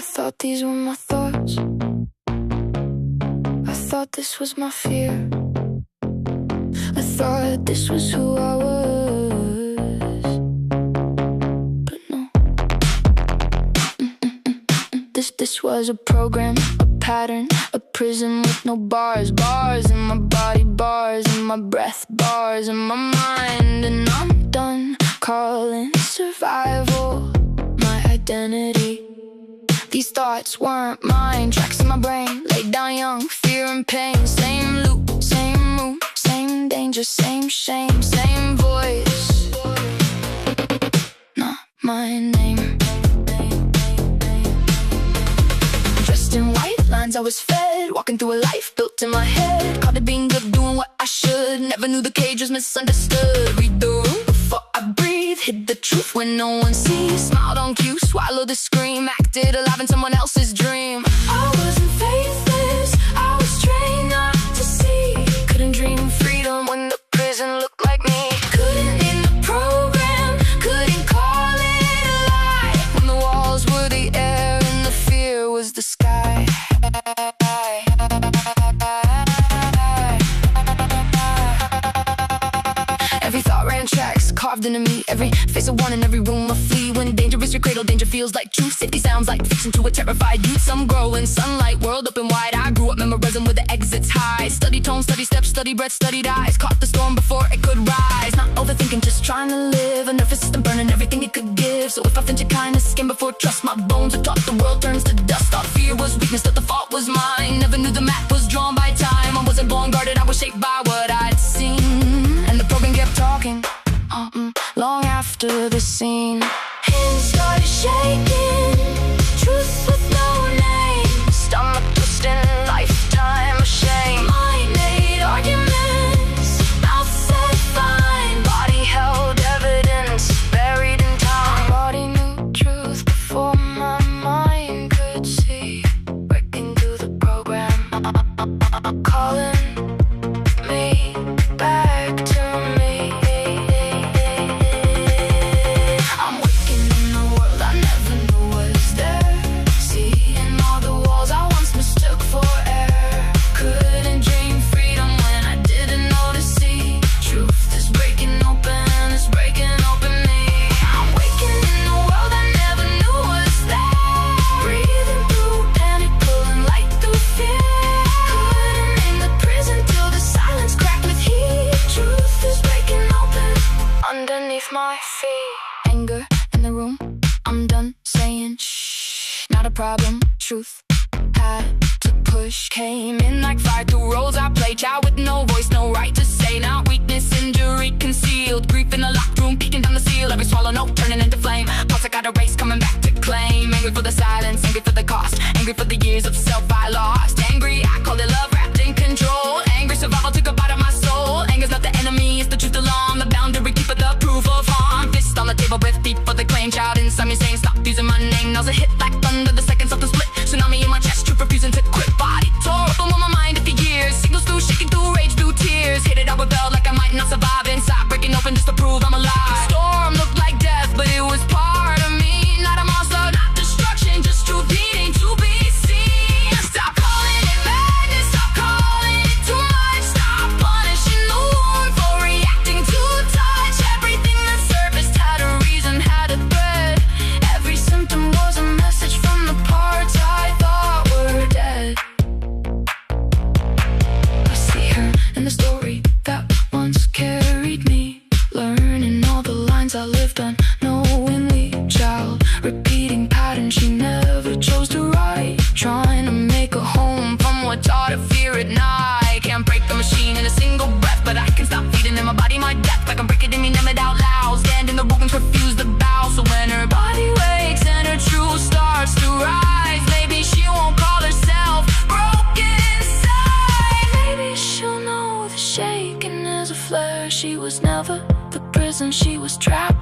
thought these were my thoughts. I thought this was my fear. I thought this was who I was. But no. This was a program, a pattern, a prison with no bars. Bars in my body, bars in my breath, bars in my mind. And I'm done calling survival my identity. These thoughts weren't mine. Tracks in my brain, laid down young, fear and pain. Same loop, same room, same danger, same shame, same voice. Not my name. Dressed in white lines, I was fed, walking through a life built in my head. Caught it being good, doing what I should. Never knew the cage was misunderstood. Read the room before I breathe, hid the truth when no one sees. Smiled on cue, swallowed the scream, acted alive in someone else's dream. I wasn't faithless, I was trained not to see. Couldn't dream freedom when the prison looked like me. Couldn't in the program, couldn't call it a lie. When the walls were the air and the fear was the sky. Every thought ran tracks, carved into me. Every face of one in every room I flee. When danger is your cradle, danger feels like truth. Safety sounds like fiction to a terrified youth. Some grow in sunlight, world open wide. I grew up memorizing where the exits high. Study tone, study steps, study breath, studied eyes. Caught the storm before it could rise. Not overthinking, just trying to live. A nervous system burning everything it could give. So if I flinch, kindness, skin before trust. My bones are taught the world turns to dust. Thought fear was weakness, that the fault was mine. Never knew the map was drawn by time. I wasn't born guarded, I was shaped by what I'd seen. And the program kept talking, long after the scene. Hands started shaking, truth with no name. Stomach twisting, lifetime of shame. Mind made arguments, mouth said fine. Body held evidence, buried in time. Body knew truth before my mind could see. Breaking through the program, calling me back to me. My feet, anger in the room. I'm done saying shh. Not a problem, truth had to push. Came in like fire through roles I played. Child with no voice, no right to say. Not weakness, injury concealed. Grief in a locked room, peeking down the seal. Every swallow note turning into flame. Pulse I got a race coming back to claim. Angry for the silence, angry for the cost. Angry for the years of self I lost. Angry, I call it love wrapped in control. Angry survival took a bite of my soul. Anger's not the enemy, it's the truth alone. The boundary keeper, the proof of harm. Fist on the table, breath deep for the claim. Child inside me saying stop using my name. Now's a hit like thunder, the second something split. Tsunami in my chest, truth refusing to quit. Body tore up on my mind for years. Signals through, shaking through, rage through tears. Hit it out, rebelled like I might not survive. Inside breaking open just to prove I'm alive. Storm looked like death, but it was part of me. Not a monster, not destruction, just truth needing to be seen. Stop calling it madness, stop calling it too much. Stop punishing the wound for reacting to touch. Everything that surfaced had a reason, had a thread. Every symptom was a message from the parts I thought were dead. I see her in the story that once carried me, learning all the lines I lived unknowingly. Child, repeating patterns she never chose to write. Trying to make a home from what taught her fear at night. Can't break the machine in a single breath, but I can stop feeding in my body my death. I can break it in me, name it out loud. Stand in the room and refuse to bow. So when her body wakes and her truth starts to rise, maybe she won't call herself broken inside. Maybe she'll know the shaking is a flare. She was never the prison she was trapped